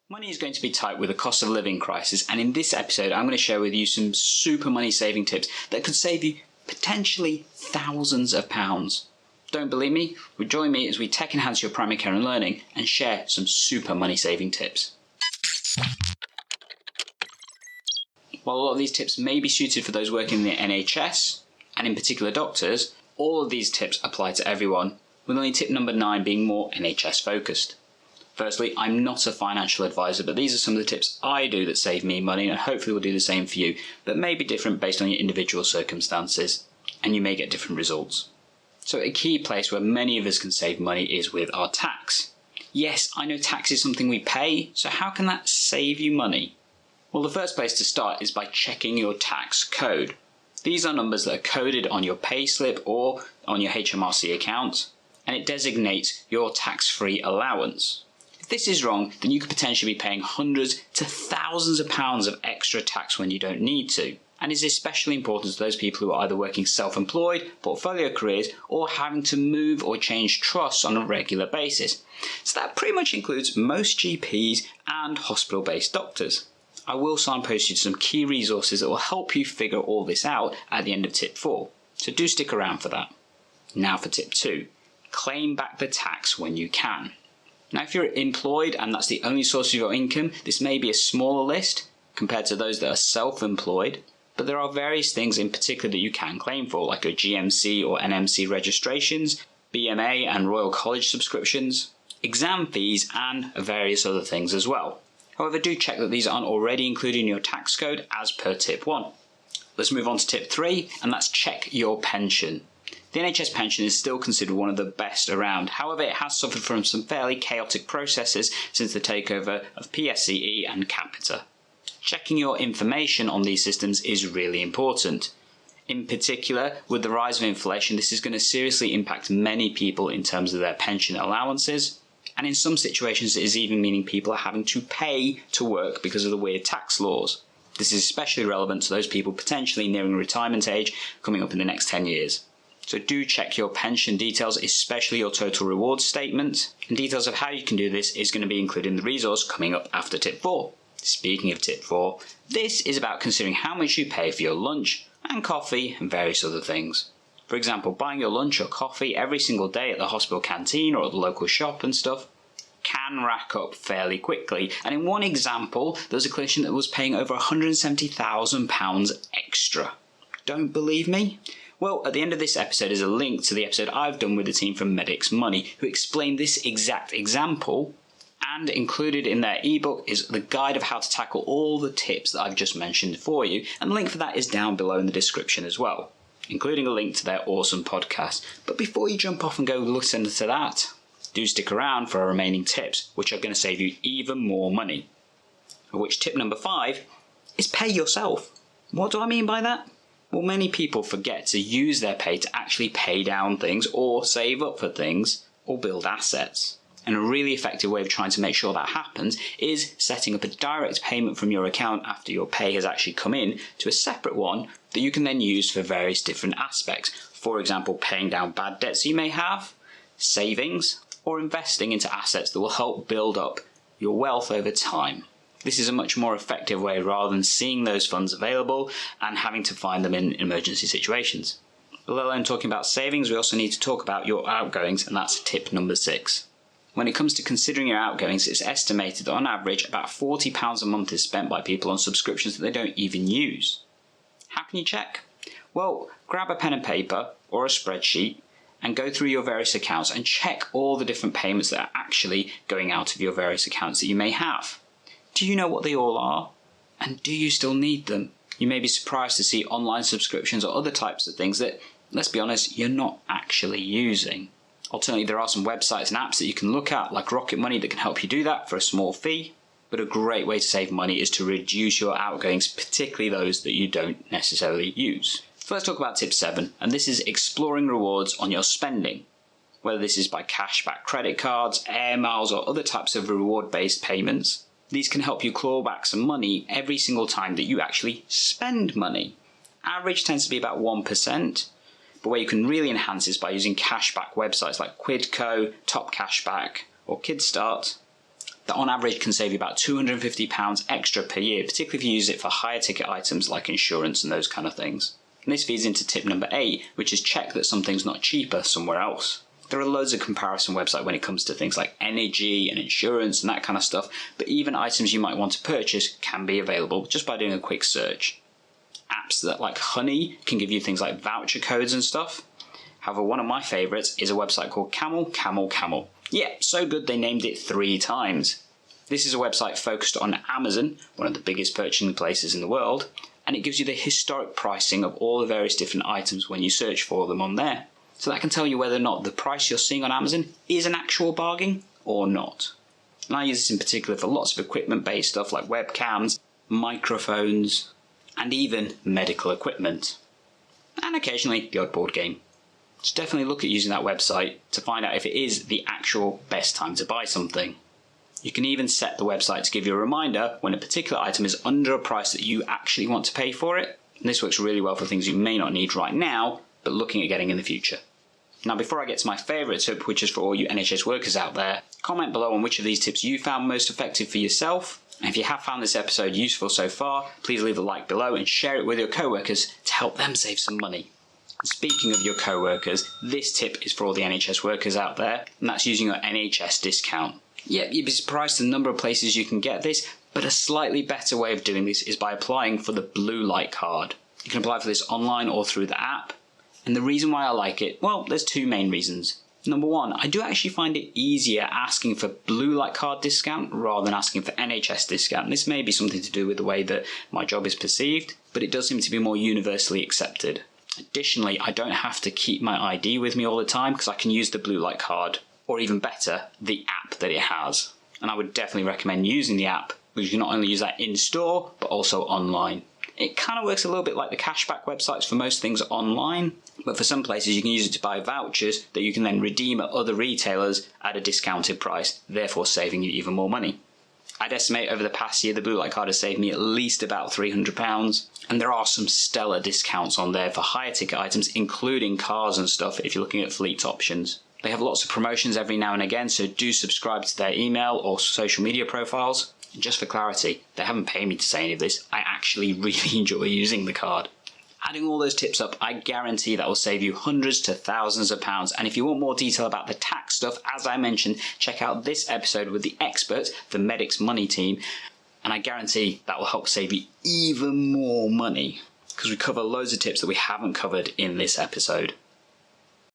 Money is going to be tight with the cost of living crisis, and in this episode I'm going to share with you some super money saving tips that could save you potentially thousands of pounds. Don't believe me? Well, join me as we tech enhance your primary care and learning and share some super money saving tips. While a lot of these tips may be suited for those working in the NHS, and in particular doctors, all of these tips apply to everyone, with only tip number 9 being more NHS focused. Firstly, I'm not a financial advisor, but these are some of the tips I do that save me money and hopefully will do the same for you, but may be different based on your individual circumstances, and you may get different results. So a key place where many of us can save money is with our tax. Yes, I know tax is something we pay, so how can that save you money? Well, the first place to start is by checking your tax code. These are numbers that are coded on your payslip or on your HMRC account, and it designates your tax-free allowance. If this is wrong, then you could potentially be paying hundreds to thousands of pounds of extra tax when you don't need to, and is especially important to those people who are either working self-employed, portfolio careers, or having to move or change trusts on a regular basis. So that pretty much includes most GPs and hospital-based doctors. I will signpost you to some key resources that will help you figure all this out at the end of tip 4, so do stick around for that. Now for tip 2, claim back the tax when you can. Now if you're employed and that's the only source of your income, this may be a smaller list compared to those that are self-employed, but there are various things in particular that you can claim for, like your GMC or NMC registrations, BMA and Royal College subscriptions, exam fees and various other things as well. However, do check that these aren't already included in your tax code as per tip 1. Let's move on to tip 3, and that's check your pension. The NHS pension is still considered one of the best around. However, it has suffered from some fairly chaotic processes since the takeover of PSCE and Capita. Checking your information on these systems is really important. In particular, with the rise of inflation, this is going to seriously impact many people in terms of their pension allowances. And in some situations, it is even meaning people are having to pay to work because of the weird tax laws. This is especially relevant to those people potentially nearing retirement age coming up in the next 10 years. So do check your pension details, especially your total reward statement. And details of how you can do this is going to be included in the resource coming up after tip 4. Speaking of tip 4, this is about considering how much you pay for your lunch and coffee and various other things. For example, buying your lunch or coffee every single day at the hospital canteen or at the local shop and stuff can rack up fairly quickly. And in one example, there was a clinician that was paying over £170,000 extra. Don't believe me? Well, at the end of this episode is a link to the episode I've done with the team from Medics Money, who explained this exact example, and included in their ebook is the guide of how to tackle all the tips that I've just mentioned for you, and the link for that is down below in the description as well, including a link to their awesome podcast. But before you jump off and go listen to that, do stick around for our remaining tips, which are going to save you even more money. Of which tip number 5 is pay yourself. What do I mean by that? Well, many people forget to use their pay to actually pay down things or save up for things or build assets. And a really effective way of trying to make sure that happens is setting up a direct payment from your account after your pay has actually come in to a separate one that you can then use for various different aspects. For example, paying down bad debts you may have, savings, or investing into assets that will help build up your wealth over time. This is a much more effective way rather than seeing those funds available and having to find them in emergency situations. Let alone talking about savings, we also need to talk about your outgoings, and that's tip number 6. When it comes to considering your outgoings, it's estimated that on average about £40 a month is spent by people on subscriptions that they don't even use. How can you check? Well, grab a pen and paper or a spreadsheet and go through your various accounts and check all the different payments that are actually going out of your various accounts that you may have. Do you know what they all are? And do you still need them? You may be surprised to see online subscriptions or other types of things that, let's be honest, you're not actually using. Alternatively, there are some websites and apps that you can look at, like Rocket Money, that can help you do that for a small fee. But a great way to save money is to reduce your outgoings, particularly those that you don't necessarily use. So let's talk about tip 7, and this is exploring rewards on your spending. Whether this is by cashback credit cards, air miles, or other types of reward-based payments, these can help you claw back some money every single time that you actually spend money. Average tends to be about 1%, but where you can really enhance is by using cashback websites like Quidco, Top Cashback, or Kidsstart. that on average can save you about £250 extra per year, particularly if you use it for higher ticket items like insurance and those kind of things. And this feeds into tip number 8, which is check that something's not cheaper somewhere else. There are loads of comparison websites when it comes to things like energy and insurance and that kind of stuff, but even items you might want to purchase can be available just by doing a quick search. Apps that like Honey can give you things like voucher codes and stuff. However, one of my favourites is a website called Camel. Yeah, so good they named it 3 times. This is a website focused on Amazon, one of the biggest purchasing places in the world, and it gives you the historic pricing of all the various different items when you search for them on there. So that can tell you whether or not the price you're seeing on Amazon is an actual bargain or not. And I use this in particular for lots of equipment-based stuff like webcams, microphones, and even medical equipment. And occasionally the odd board game. So definitely look at using that website to find out if it is the actual best time to buy something. You can even set the website to give you a reminder when a particular item is under a price that you actually want to pay for it. And this works really well for things you may not need right now, but looking at getting in the future. Now, before I get to my favourite tip, which is for all you NHS workers out there, comment below on which of these tips you found most effective for yourself. And if you have found this episode useful so far, please leave a like below and share it with your co-workers to help them save some money. Speaking of your co-workers, this tip is for all the NHS workers out there, and that's using your NHS discount. Yep, you'd be surprised the number of places you can get this, but a slightly better way of doing this is by applying for the blue light card. You can apply for this online or through the app, and the reason why I like it, well, there's 2 main reasons. Number 1, I do actually find it easier asking for blue light card discount rather than asking for NHS discount. This may be something to do with the way that my job is perceived, but it does seem to be more universally accepted. Additionally, I don't have to keep my ID with me all the time because I can use the blue light card, or even better, the app that it has. And I would definitely recommend using the app because you can not only use that in store, but also online. It kind of works a little bit like the cashback websites for most things online, but for some places you can use it to buy vouchers that you can then redeem at other retailers at a discounted price, therefore saving you even more money. I'd estimate over the past year the blue light card has saved me at least about £300, and there are some stellar discounts on there for higher ticket items, including cars and stuff if you're looking at fleet options. They have lots of promotions every now and again, so do subscribe to their email or social media profiles. And just for clarity, they haven't paid me to say any of this, I actually really enjoy using the card. Adding all those tips up, I guarantee that will save you hundreds to thousands of pounds. And if you want more detail about the tax stuff, as I mentioned, check out this episode with the expert, the Medic's Money team. And I guarantee that will help save you even more money, because we cover loads of tips that we haven't covered in this episode.